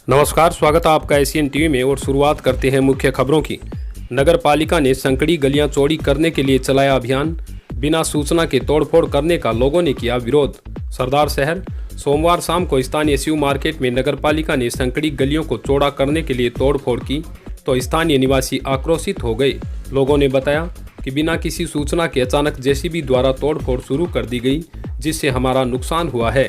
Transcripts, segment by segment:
नमस्कार, स्वागत है आपका एशियन टीवी में और शुरुआत करते हैं मुख्य खबरों की। नगर पालिका ने संकड़ी गलियां चौड़ी करने के लिए चलाया अभियान। बिना सूचना के तोड़फोड़ करने का लोगों ने किया विरोध। सरदार शहर सोमवार शाम को स्थानीय शिव मार्केट में नगर पालिका ने संकड़ी गलियों को चौड़ा करने के लिए तोड़फोड़ की तो स्थानीय निवासी आक्रोशित हो गए। लोगों ने बताया कि बिना किसी सूचना के अचानक जेसीबी द्वारा तोड़फोड़ शुरू कर दी गई, जिससे हमारा नुकसान हुआ है।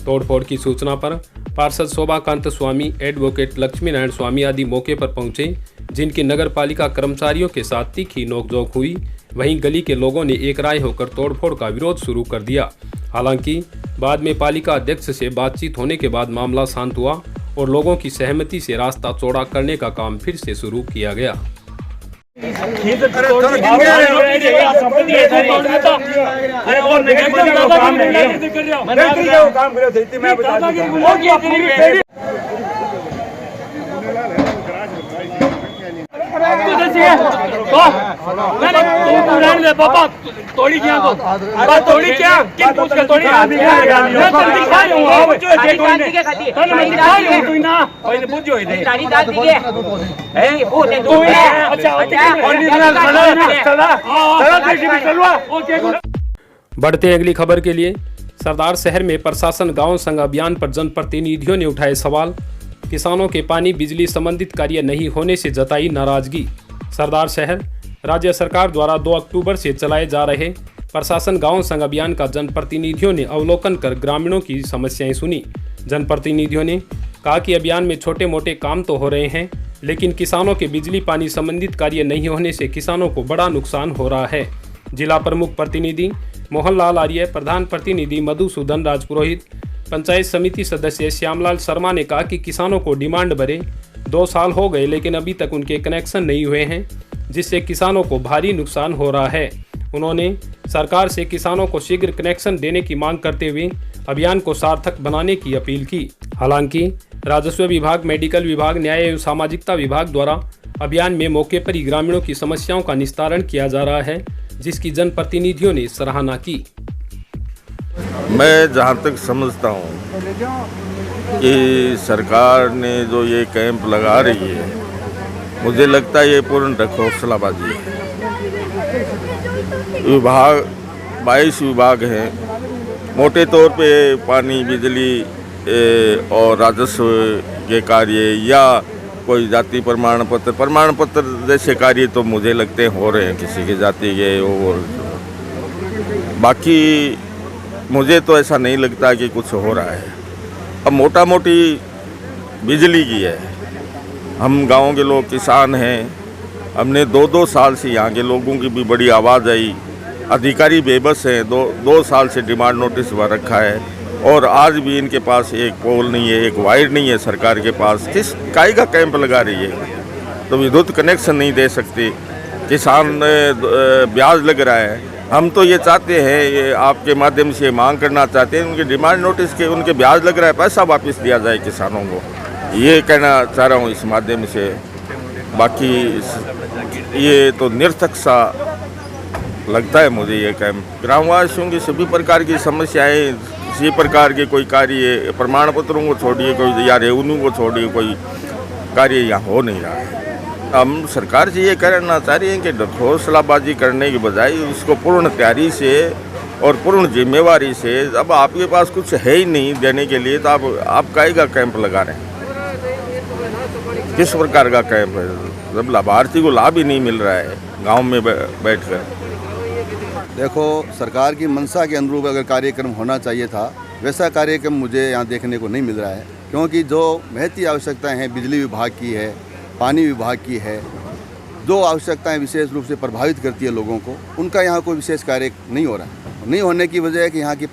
तोड़फोड़ की सूचना पर पार्षद शोभाकांत स्वामी, एडवोकेट लक्ष्मी नारायण स्वामी आदि मौके पर पहुंचे, जिनकी नगर पालिका कर्मचारियों के साथ तीखी नोकझोंक हुई। वहीं गली के लोगों ने एक राय होकर तोड़फोड़ का विरोध शुरू कर दिया। हालांकि बाद में पालिका अध्यक्ष से बातचीत होने के बाद मामला शांत हुआ और लोगों की सहमति से रास्ता चौड़ा करने का काम फिर से शुरू किया गया। पापा तोड़ी क्या तोड़ी क्या पूछ के तोड़ी बढ़ते अगली खबर के लिए। सरदार शहर में प्रशासन गांव संघ अभियान पर जनप्रतिनिधियों ने उठाए सवाल। किसानों के पानी बिजली संबंधित कार्य नहीं होने से जताई नाराजगी। सरदार शहर राज्य सरकार द्वारा 2 अक्टूबर से चलाए जा रहे प्रशासन गांव संघ अभियान का जनप्रतिनिधियों ने अवलोकन कर ग्रामीणों की समस्याएं सुनी। जनप्रतिनिधियों ने कहा कि अभियान में छोटे मोटे काम तो हो रहे हैं, लेकिन किसानों के बिजली पानी संबंधित कार्य नहीं होने से किसानों को बड़ा नुकसान हो रहा है। जिला प्रमुख प्रतिनिधि मोहनलाल आर्य, प्रधान प्रतिनिधि मधुसूदन राजपुरोहित, पंचायत समिति सदस्य श्यामलाल शर्मा ने कहा कि किसानों को डिमांड भरे 2 साल हो गए, लेकिन अभी तक उनके कनेक्शन नहीं हुए हैं, जिससे किसानों को भारी नुकसान हो रहा है। उन्होंने सरकार से किसानों को शीघ्र कनेक्शन देने की मांग करते हुए अभियान को सार्थक बनाने की अपील की। हालांकि राजस्व विभाग, मेडिकल विभाग, न्याय एवं सामाजिकता विभाग द्वारा अभियान में मौके पर ही ग्रामीणों की समस्याओं का निस्तारण किया जा रहा है, जिसकी जनप्रतिनिधियों ने सराहना की। मैं जहाँ तक समझता हूँ कि सरकार ने जो ये कैंप लगा रही है, मुझे लगता है ये पूर्ण ढकोसलाबाजी है। विभाग 22 विभाग हैं। मोटे तौर पे पानी, बिजली और राजस्व के कार्य या कोई जाति प्रमाण पत्र जैसे कार्य तो मुझे लगते हो रहे हैं किसी की जाति के, और बाकी मुझे तो ऐसा नहीं लगता कि कुछ हो रहा है। अब मोटा मोटी बिजली की है। हम गांव के लोग किसान हैं, हमने 2-2 साल से यहाँ के लोगों की भी बड़ी आवाज़ आई। अधिकारी बेबस हैं, 2 साल से डिमांड नोटिस भर रखा है और आज भी इनके पास एक पोल नहीं है, एक वायर नहीं है सरकार के पास। किस काय का कैंप लगा रही है? तो विद्युत कनेक्शन नहीं दे सकती, किसान ब्याज लग रहा है। हम तो ये चाहते हैं, ये आपके माध्यम से मांग करना चाहते हैं, उनके डिमांड नोटिस के उनके ब्याज लग रहा है, पैसा वापस दिया जाए किसानों को। ये कहना चाह रहा हूँ इस माध्यम से। बाकी ये तो निरर्थक सा लगता है मुझे ये कैंप। ग्रामवासियों की सभी प्रकार की समस्याएं, किसी प्रकार के कोई कार्य, प्रमाण पत्रों को छोड़िए कोई, या रेवेन्यू को छोड़िए, कोई कार्य यहाँ हो नहीं रहा है। हम सरकार से ये कहना चाह रहे हैं कि ढकोसलाबाजी करने की बजाय उसको पूर्ण तैयारी से और पूर्ण जिम्मेवारी से, अब आपके पास कुछ है ही नहीं देने के लिए, तो आप काहे का कैंप लगा रहे हैं? किस प्रकार का कैंप है? जब लाभार्थी को लाभ ही नहीं मिल रहा है गांव में बैठकर। देखो, सरकार की मंशा के अनुरूप अगर कार्यक्रम होना चाहिए था, वैसा कार्यक्रम मुझे यहाँ देखने को नहीं मिल रहा है, क्योंकि जो महती आवश्यकताएं हैं बिजली विभाग की है, पानी विभाग की है, जो आवश्यकताएं विशेष रूप से प्रभावित करती है लोगों को, उनका यहाँ कोई विशेष कार्य नहीं हो रहा है। नहीं होने की वजह है कि यहाँ की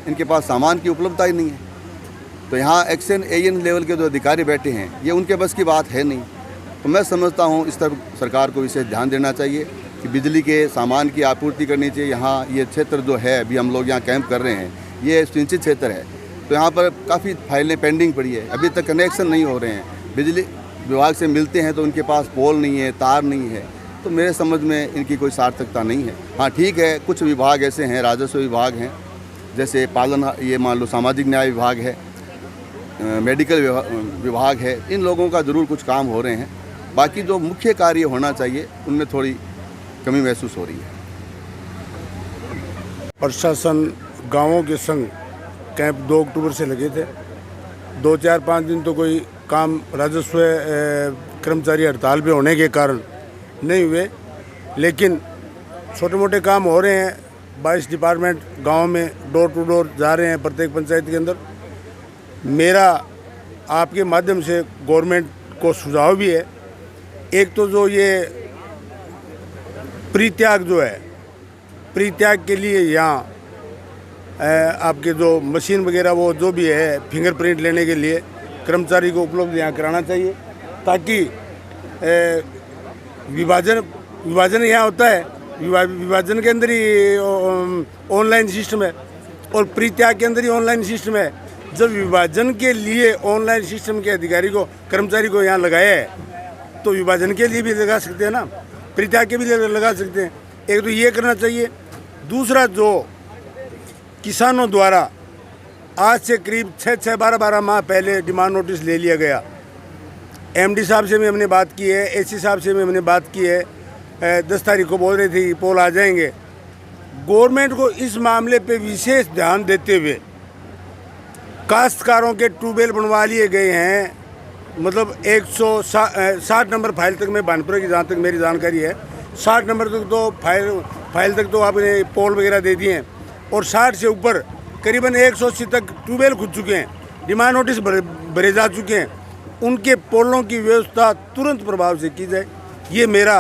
इनके पास सामान की उपलब्धता ही नहीं है। तो यहाँ एक्शन एएन लेवल के जो अधिकारी बैठे हैं, ये उनके बस की बात है नहीं। तो मैं समझता हूँ इस तरफ सरकार को विशेष ध्यान देना चाहिए कि बिजली के सामान की आपूर्ति करनी चाहिए। यहाँ ये क्षेत्र जो है, अभी हम लोग यहाँ कैंप कर रहे हैं, ये सिंचित क्षेत्र है, तो यहाँ पर काफ़ी फाइलें पेंडिंग पड़ी है, अभी तक कनेक्शन नहीं हो रहे हैं। बिजली विभाग से मिलते हैं तो उनके पास पोल नहीं है, तार नहीं है, तो मेरे समझ में इनकी कोई सार्थकता नहीं है। हाँ ठीक है, कुछ विभाग ऐसे हैं, राजस्व विभाग हैं, जैसे पालन, ये मान लो सामाजिक न्याय विभाग है, मेडिकल विभाग है, इन लोगों का ज़रूर कुछ काम हो रहे हैं। बाकी जो मुख्य कार्य होना चाहिए उनमें थोड़ी कमी महसूस हो रही है। प्रशासन गांवों के संग कैंप 2 अक्टूबर से लगे थे। 2-4-5 दिन तो कोई काम राजस्व कर्मचारी हड़ताल पे होने के कारण नहीं हुए, लेकिन छोटे मोटे काम हो रहे हैं। 22 डिपार्टमेंट गांव में डोर टू डोर जा रहे हैं प्रत्येक पंचायत के अंदर। मेरा आपके माध्यम से गवर्नमेंट को सुझाव भी है, एक तो जो ये परित्याग जो है, परित्याग के लिए यहाँ आपके जो मशीन वगैरह वो जो भी है फिंगरप्रिंट लेने के लिए कर्मचारी को उपलब्ध यहाँ कराना चाहिए, ताकि विभाजन यहाँ होता है, विभाजन के अंदर ही ऑनलाइन सिस्टम है और परित्याग के अंदर ही ऑनलाइन सिस्टम है। जब विभाजन के लिए ऑनलाइन सिस्टम के अधिकारी को, कर्मचारी को यहाँ लगाया है तो विभाजन के लिए भी लगा सकते हैं ना, परित्याग के भी लगा सकते हैं। एक तो ये करना चाहिए। दूसरा, जो किसानों द्वारा आज से करीब 6-12 माह पहले डिमांड नोटिस ले लिया गया, एमडी साहब से भी हमने बात की है, एसी साहब से भी हमने बात की है, 10 तारीख को बोल रही थी पोल आ जाएंगे। गवर्नमेंट को इस मामले पे विशेष ध्यान देते हुए काश्तकारों के ट्यूबवेल बनवा लिए गए हैं। मतलब 160 नंबर फाइल तक में बानपुरा की, जहाँ तक मेरी जानकारी है 60 नंबर तक तो फाइल तक तो आपने पोल वगैरह दे दिए हैं, और 60 से ऊपर करीबन 180 तक ट्यूबवेल खुद चुके हैं, डिमांड नोटिस भरे जा चुके हैं। उनके पोलों की व्यवस्था तुरंत प्रभाव से की जाए, ये मेरा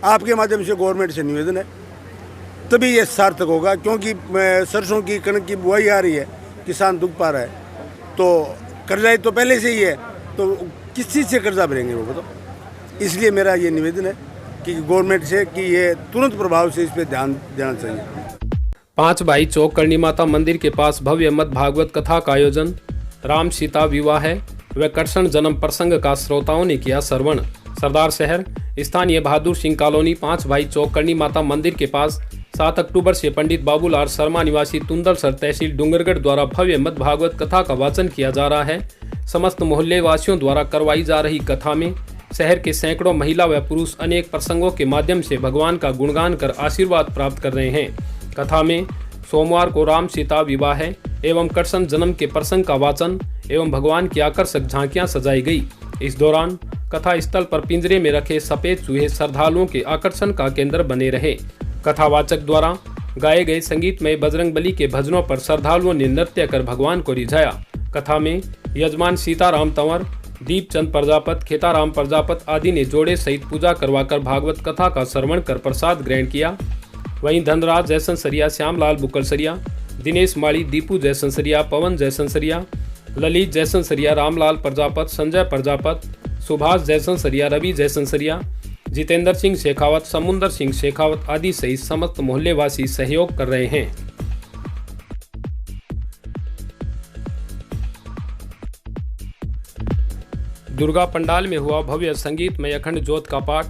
आपके माध्यम से गवर्नमेंट से निवेदन है। तभी ये सार्थक होगा, क्योंकि सरसों की, कणक की बुआई आ रही है, किसान दुख पा रहा है, तो कर्जा तो पहले से ही है, तो किस चीज़ से कर्जा भरेंगे वो बताओ। इसलिए मेरा ये निवेदन है कि गवर्नमेंट से कि ये तुरंत प्रभाव से इस पर ध्यान देना चाहिए। 5 भाई चौक करणी माता मंदिर के पास भव्य मद भागवत कथा का आयोजन। राम सीता विवाह व कृष्ण जन्म प्रसंग का श्रोताओं ने किया श्रवण। सरदार शहर स्थानीय बहादुर सिंह कॉलोनी 5 भाई चौक करणी माता मंदिर के पास 7 अक्टूबर से पंडित बाबूलाल शर्मा निवासी तुंदलसर तहसील डूंगरगढ़ द्वारा भव्य मद भागवत कथा का वाचन किया जा रहा है। समस्त मोहल्ले वासियों द्वारा करवाई जा रही कथा में शहर के सैकड़ों महिला व पुरुष अनेक प्रसंगों के माध्यम से भगवान का गुणगान कर आशीर्वाद प्राप्त कर रहे हैं। कथा में सोमवार को राम सीता विवाह एवं कृष्ण जन्म के प्रसंग का वाचन एवं भगवान की आकर्षक झांकियां सजाई गई। इस दौरान कथा स्थल पर पिंजरे में रखे सफेद चूहे श्रद्धालुओं के आकर्षण का केंद्र बने रहे। कथावाचक द्वारा गाए गए संगीतमय बजरंगबली के भजनों पर श्रद्धालुओं ने नृत्य कर भगवान को रिझाया। कथा में यजमान सीताराम तंवर, दीपचंद प्रजापत, खेताराम प्रजापत आदि ने जोड़े सहित पूजा करवाकर भागवत कथा का श्रवण कर प्रसाद ग्रहण किया। वहीं धनराज जयसंसरिया, श्यामलाल बुकलसरिया, दिनेश माली, दीपू जयसंसरिया, पवन जयसंसरिया, ललित जयसंसरिया, रामलाल प्रजापत, संजय प्रजापत, सुभाष जयसंसरिया, रवि जयसंसरिया, जितेंद्र सिंह शेखावत, समुंदर सिंह शेखावत आदि सहित समस्त मोहल्लेवासी सहयोग कर रहे हैं। दुर्गा पंडाल में हुआ भव्य संगीतमय अखंड ज्योत का पाठ।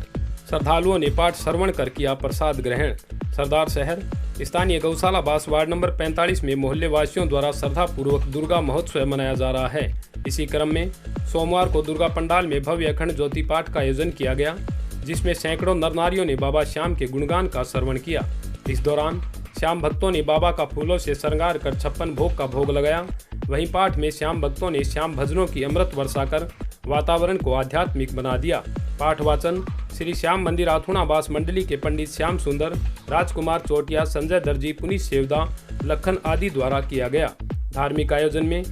श्रद्धालुओं ने पाठ श्रवण कर किया प्रसाद ग्रहण। सरदार शहर स्थानीय गौशाला बास वार्ड नंबर 45 में मोहल्ले वासियों द्वारा श्रद्धा पूर्वक दुर्गा महोत्सव मनाया जा रहा है। इसी क्रम में सोमवार को दुर्गा पंडाल में भव्य अखंड ज्योति पाठ का आयोजन किया गया, जिसमें सैकड़ों नर नारियों ने बाबा श्याम के गुणगान का श्रवण किया। इस दौरान श्याम भक्तों ने बाबा का फूलों से श्रृंगार कर 56 भोग का भोग लगाया। वहीं पाठ में श्याम भक्तों ने श्याम भजनों की अमृत वर्षा कर वातावरण को आध्यात्मिक बना दिया। पाठ वाचन श्री श्याम मंदिर आथुणाबास मंडली के पंडित श्याम सुंदर, राजकुमार चोटिया, संजय दर्जी, पुनीत सेवदा, लखन आदि द्वारा किया गया। धार्मिक आयोजन में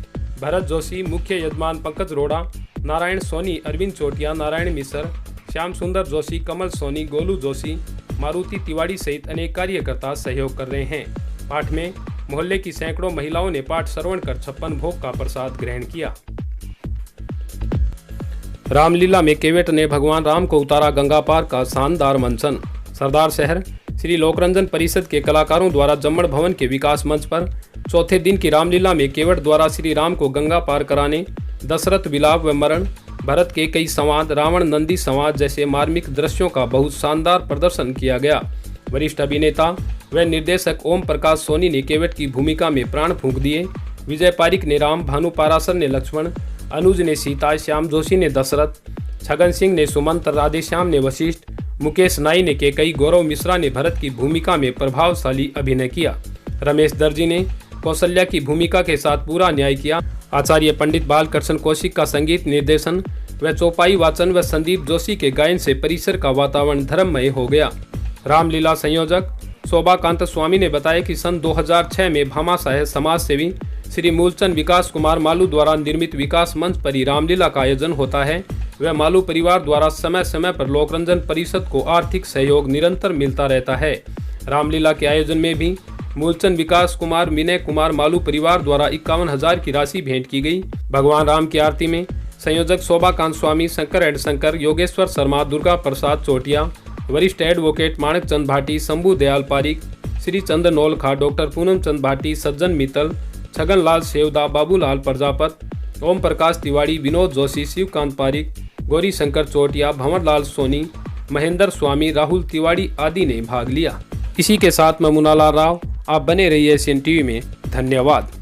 भरत जोशी, मुख्य यजमान पंकज रोड़ा, नारायण सोनी, अरविंद चोटिया, नारायण मिश्र, श्याम सुंदर जोशी, कमल सोनी, गोलू जोशी, मारुति तिवाड़ी सहित अनेक कार्यकर्ता सहयोग कर रहे हैं। पाठ में मोहल्ले की सैकड़ों महिलाओं ने पाठ श्रवण कर 56 भोग का प्रसाद ग्रहण किया। रामलीला में केवट ने भगवान राम को उतारा गंगा पार का शानदार मंचन। सरदार शहर श्री लोकरंजन परिषद के कलाकारों द्वारा जम्मड़ भवन के विकास मंच पर चौथे दिन की रामलीला में केवट द्वारा श्री राम को गंगा पार कराने, दशरथ विलाप व मरण, भरत के कई संवाद, रावण नंदी संवाद जैसे मार्मिक दृश्यों का बहुत शानदार प्रदर्शन किया गया। वरिष्ठ अभिनेता व निर्देशक ओम प्रकाश सोनी ने केवट की भूमिका में प्राण फूंक दिए। विजय पारिक ने राम, भानु पाराशर ने लक्ष्मण, अनुज ने सीता, श्याम जोशी ने दशरथ, छगन सिंह ने सुमंत, राधेश्याम ने वशिष्ठ, मुकेश नाई ने केकई, गौरव मिश्रा ने भरत की भूमिका में प्रभावशाली अभिनय किया। रमेश दर्जी ने कौशल्या की भूमिका के साथ पूरा न्याय किया। आचार्य पंडित बालकृष्ण कौशिक का संगीत निर्देशन व चौपाई वाचन व संदीप जोशी के गायन से परिसर का वातावरण धर्ममय हो गया। रामलीला संयोजक शोभाकांत स्वामी ने बताया कि सन 2006 में भामाशाह समाज सेवी श्री मूलचंद विकास कुमार मालू द्वारा निर्मित विकास मंच पर ही रामलीला का आयोजन होता है। वह मालू परिवार द्वारा समय समय पर लोकरंजन परिषद को आर्थिक सहयोग निरंतर मिलता रहता है। रामलीला के आयोजन में भी मूलचंद विकास कुमार, विनय कुमार मालू परिवार द्वारा 51,000 की राशि भेंट की गई। भगवान राम की आरती में संयोजक शोभाकांत स्वामी, शंकर एंड शंकर, योगेश्वर शर्मा, दुर्गा प्रसाद चोटिया, वरिष्ठ एडवोकेट माणक चंद भाटी, शंभू दयाल पारिक, श्री चंद्र नौलखा, डॉक्टर पूनम चंद भाटी, सज्जन मित्तल, छगन लाल सेवदा, बाबूलाल प्रजापत, ओम प्रकाश तिवारी, विनोद जोशी, शिवकांत पारिक, गौरी शंकर चोटिया, भंवरलाल सोनी, महेंद्र स्वामी, राहुल तिवारी आदि ने भाग लिया। इसी के साथ मैं मुनालाल राव, आप बने रहिए एशियन टीवी में। धन्यवाद।